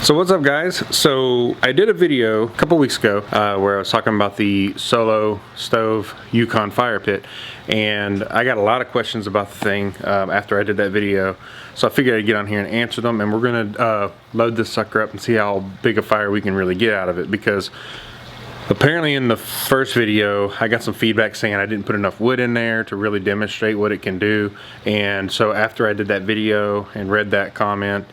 So what's up, guys? So I did a video a couple weeks ago where I was talking about the solo stove Yukon fire pit, and I got a lot of questions about the thing after I did that video. So I figured I'd get on here and answer them, and we're gonna load this sucker up and see how big a fire we can really get out of it, because apparently in the first video I got some feedback saying I didn't put enough wood in there to really demonstrate what it can do. And so after I did that video and read that comment,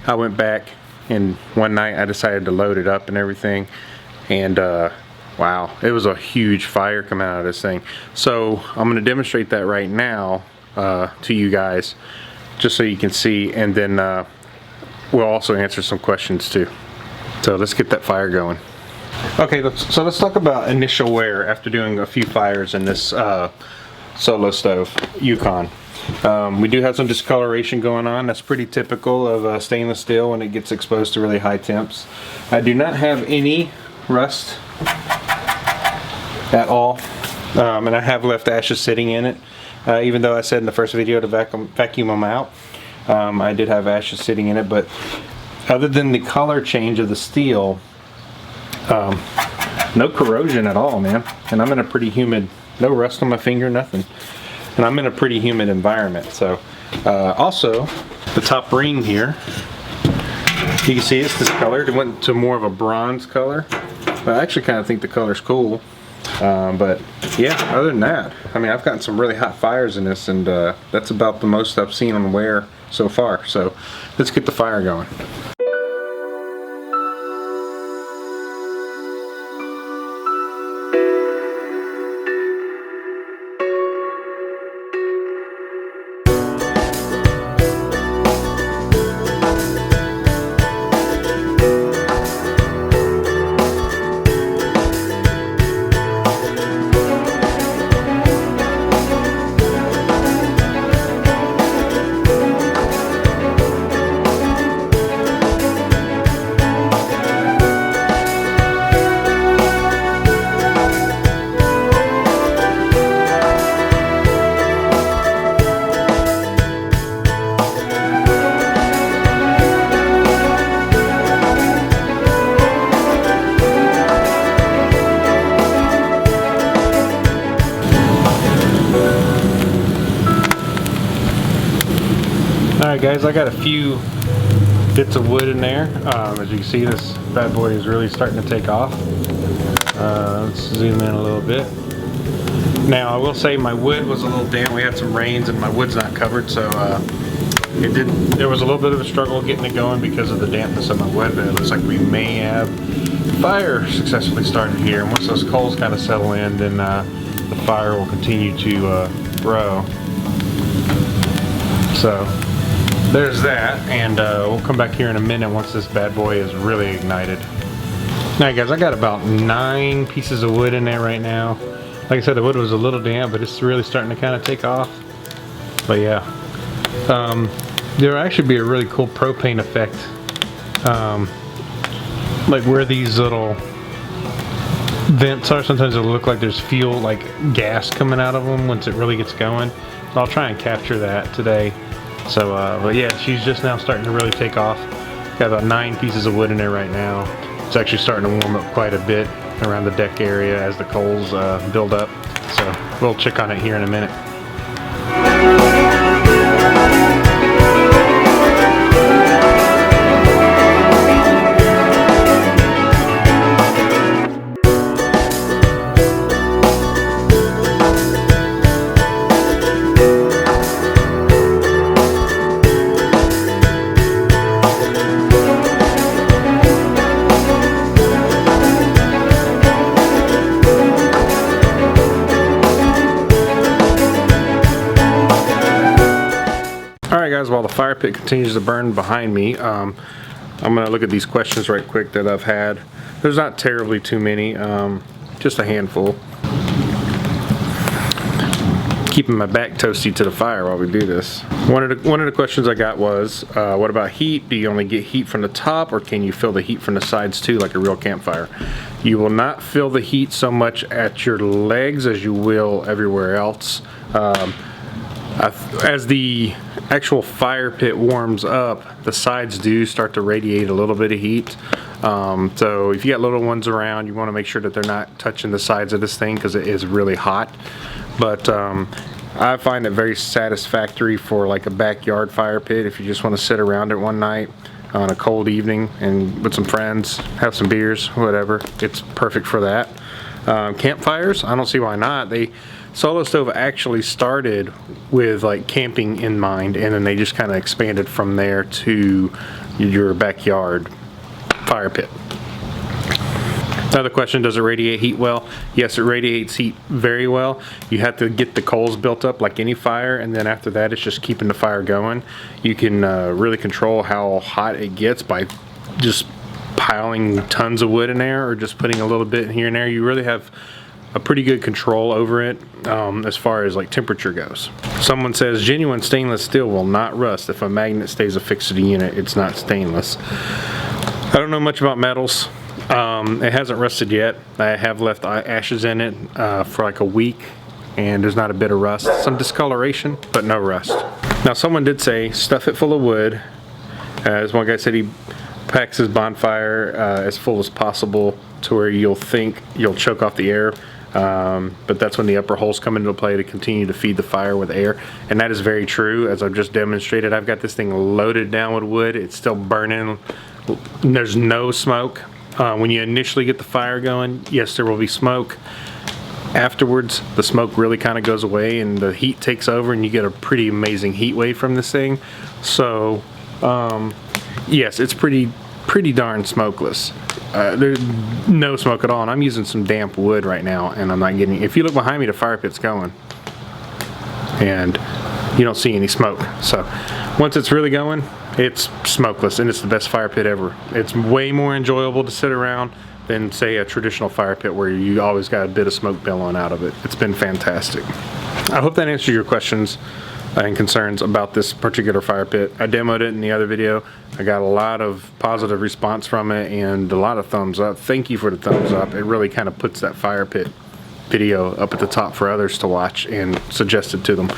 I went back and one night I decided to load it up and everything, and wow, it was a huge fire coming out of this thing. So I'm going to demonstrate that right now to you guys, just so you can see, and then we'll also answer some questions too. So let's get that fire going. Okay, so let's talk about initial wear after doing a few fires in this solo stove Yukon. We do have some discoloration going on. That's pretty typical of stainless steel when it gets exposed to really high temps. I do not have any rust at all, and I have left ashes sitting in it. Even though I said in the first video to vacuum them out, I did have ashes sitting in it, but other than the color change of the steel, no corrosion at all, man. And I'm in a pretty humid, no rust on my finger, nothing. And I'm in a pretty humid environment. So also the top ring here, you can see it's discolored. It went to more of a bronze color, but I actually kind of think the color's cool. But yeah, other than that, I mean, I've gotten some really hot fires in this, and that's about the most I've seen on wear so far. So let's get the fire going. Alright guys, I got a few bits of wood in there. As you can see, this bad boy is really starting to take off. Let's zoom in a little bit. Now I will say my wood was a little damp. We had some rains and my wood's not covered, so there was a little bit of a struggle getting it going because of the dampness of my wood, but it looks like we may have fire successfully started here. And once those coals kind of settle in, then the fire will continue to grow. So there's that, and we'll come back here in a minute once this bad boy is really ignited. Alright guys, I got about 9 pieces of wood in there right now. Like I said, the wood was a little damp, but it's really starting to kind of take off. But yeah, there'll actually be a really cool propane effect, like where these little vents are. Sometimes it'll look like there's fuel, like gas coming out of them once it really gets going. So I'll try and capture that today. So, but yeah, she's just now starting to really take off. Got about 9 pieces of wood in there right now. It's actually starting to warm up quite a bit around the deck area as the coals build up. So we'll check on it here in a minute. Alright guys, while the fire pit continues to burn behind me, I'm going to look at these questions right quick that I've had. There's not terribly too many, just a handful. Keeping my back toasty to the fire while we do this. One of the questions I got was, what about heat? Do you only get heat from the top, or can you feel the heat from the sides too, like a real campfire? You will not feel the heat so much at your legs as you will everywhere else. As the actual fire pit warms up, the sides do start to radiate a little bit of heat. So if you got little ones around, you want to make sure that they're not touching the sides of this thing because it is really hot. But I find it very satisfactory for like a backyard fire pit if you just want to sit around it one night on a cold evening and with some friends, have some beers, whatever. It's perfect for that. Campfires, I don't see why not. Solo Stove actually started with like camping in mind, and then they just kind of expanded from there to your backyard fire pit. Another question, does it radiate heat well? Yes, it radiates heat very well. You have to get the coals built up like any fire, and then after that it's just keeping the fire going. You can really control how hot it gets by just piling tons of wood in there or just putting a little bit here and there. You really have a pretty good control over it as far as like temperature goes. Someone says genuine stainless steel will not rust if a magnet stays affixed to the unit. It's not stainless. I don't know much about metals. It hasn't rusted yet. I have left ashes in it for like a week, and there's not a bit of rust. Some discoloration, but no rust. Now someone did say stuff it full of wood. As one guy said, he packs his bonfire as full as possible to where you'll think you'll choke off the air. But that's when the upper holes come into play to continue to feed the fire with air, and that is very true. As I've just demonstrated, I've got this thing loaded down with wood. It's still burning. There's no smoke. When you initially get the fire going, yes, there will be smoke. Afterwards, the smoke really kind of goes away and the heat takes over, and you get a pretty amazing heat wave from this thing. So yes, it's pretty darn smokeless. There's no smoke at all, and I'm using some damp wood right now, and I'm not getting, if you look behind me, the fire pit's going and you don't see any smoke. So once it's really going, it's smokeless, and it's the best fire pit ever. It's way more enjoyable to sit around than say a traditional fire pit where you always got a bit of smoke billowing out of it. It's been fantastic. I hope that answered your questions and concerns about this particular fire pit. I demoed it in the other video. I got a lot of positive response from it and a lot of thumbs up. Thank you for the thumbs up. It really kind of puts that fire pit video up at the top for others to watch and suggest it to them.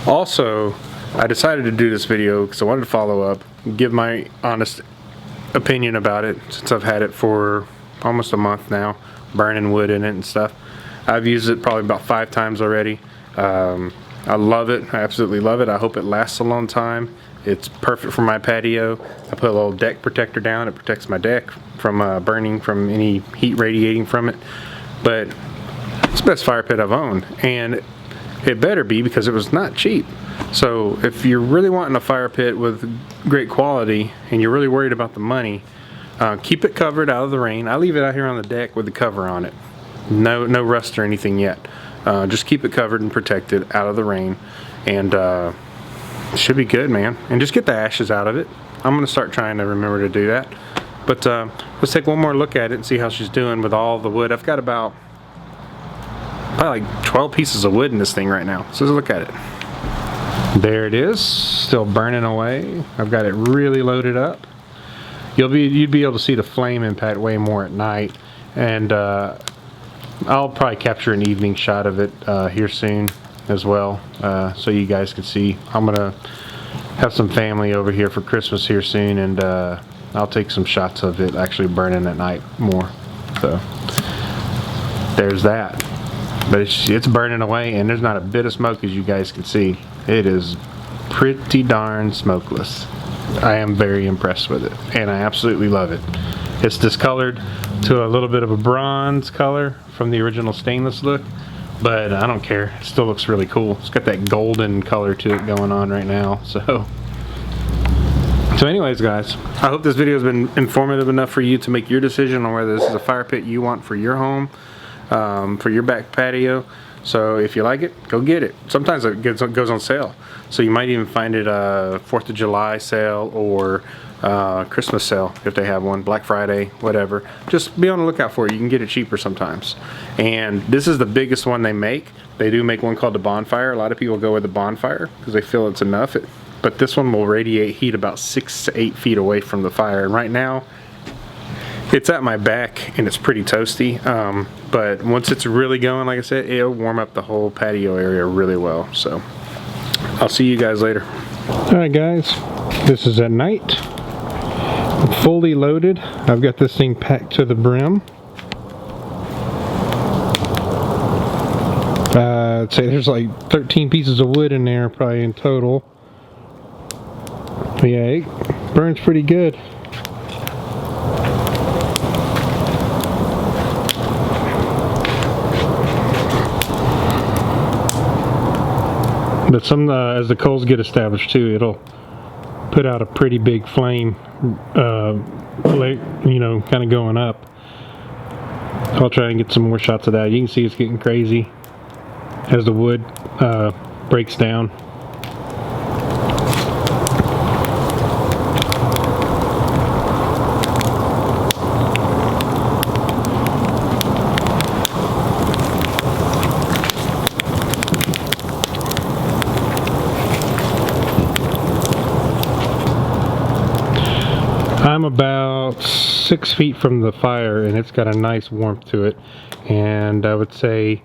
Also, I decided to do this video because I wanted to follow up, give my honest opinion about it since I've had it for almost a month now, burning wood in it and stuff. I've used it probably about 5 times already. I love it. I absolutely love it. I hope it lasts a long time. It's perfect for my patio. I put a little deck protector down. It protects my deck from burning, from any heat radiating from it. But it's the best fire pit I've owned, and it better be, because it was not cheap. So if you're really wanting a fire pit with great quality and you're really worried about the money, keep it covered out of the rain. I leave it out here on the deck with the cover on it. No rust or anything yet. Just keep it covered and protected out of the rain, and it should be good, man. And just get the ashes out of it. I'm going to start trying to remember to do that. But let's take one more look at it and see how she's doing with all the wood. I've got about probably like 12 pieces of wood in this thing right now. So let's look at it. There it is, still burning away. I've got it really loaded up. You'd be able to see the flame impact way more at night, and I'll probably capture an evening shot of it here soon as well, so you guys can see. I'm gonna have some family over here for Christmas here soon, and I'll take some shots of it actually burning at night more. So there's that. But it's burning away, and there's not a bit of smoke, as you guys can see. It is pretty darn smokeless. I am very impressed with it, and I absolutely love it. It's discolored to a little bit of a bronze color from the original stainless look, but I don't care. It still looks really cool. It's got that golden color to it going on right now. So anyways, guys, I hope this video has been informative enough for you to make your decision on whether this is a fire pit you want for your home, for your back patio. So if you like it, go get it. Sometimes it goes on sale, so you might even find it 4th of July sale or Christmas sale if they have one, Black Friday, whatever. Just be on the lookout for it. You can get it cheaper sometimes. And this is the biggest one they make. They do make one called the Bonfire. A lot of people go with the Bonfire because they feel it's enough. But this one will radiate heat about 6 to 8 feet away from the fire. And right now, it's at my back and it's pretty toasty, but once it's really going, like I said, it'll warm up the whole patio area really well. So I'll see you guys later. Alright guys, this is at night. Fully loaded. I've got this thing packed to the brim. I'd say there's like 13 pieces of wood in there probably in total. But yeah, it burns pretty good. But some as the coals get established too, it'll put out a pretty big flame, you know, kind of going up. I'll try and get some more shots of that. You can see it's getting crazy as the wood breaks down. I'm about 6 feet from the fire and it's got a nice warmth to it, and I would say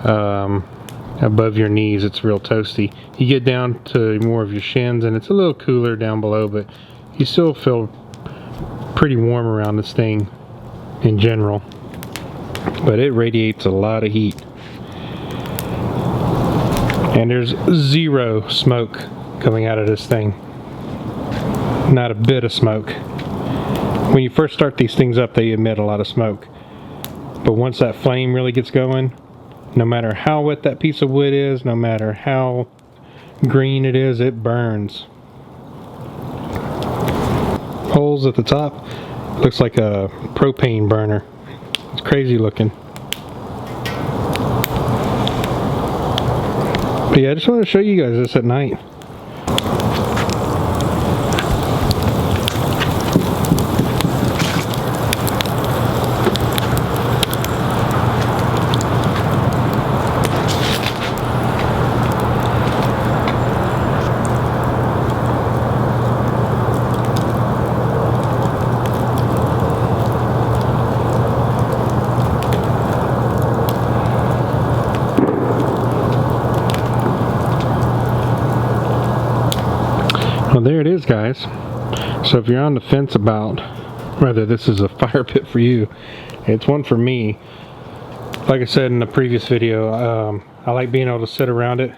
above your knees it's real toasty. You get down to more of your shins and it's a little cooler down below, but you still feel pretty warm around this thing in general. But it radiates a lot of heat, and there's zero smoke coming out of this thing. Not a bit of smoke. When you first start these things up, they emit a lot of smoke, but once that flame really gets going, no matter how wet that piece of wood is, no matter how green it is, it burns. Holes at the top, looks like a propane burner. It's crazy looking. But yeah, I just want to show you guys this at night. Well, there it is, guys. So if you're on the fence about whether this is a fire pit for you, it's one for me. Like I said in the previous video, I like being able to sit around it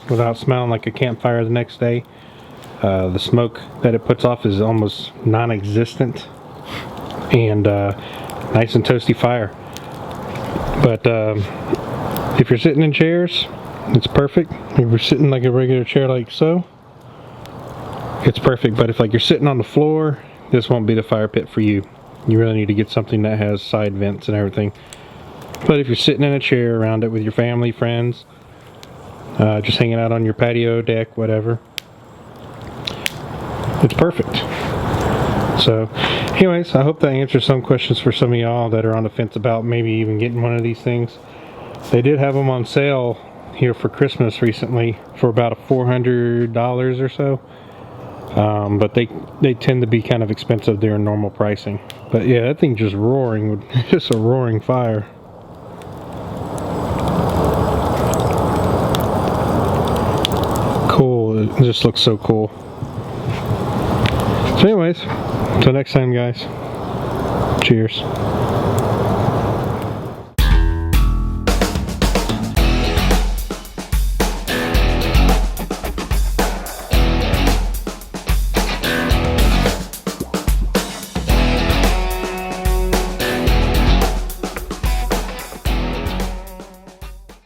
without smelling like a campfire the next day. The smoke that it puts off is almost non-existent, and nice and toasty fire. But if you're sitting in chairs, it's perfect. If you're sitting like a regular chair like so, it's perfect. But if like you're sitting on the floor, this won't be the fire pit for you. You really need to get something that has side vents and everything. But if you're sitting in a chair around it with your family, friends, just hanging out on your patio, deck, whatever, it's perfect. So anyways, I hope that answers some questions for some of y'all that are on the fence about maybe even getting one of these things. They did have them on sale here for Christmas recently for about $400 or so. But they tend to be kind of expensive there in normal pricing. But yeah, that thing just roaring, just a roaring fire. Cool, it just looks so cool. So anyways, until next time guys, cheers.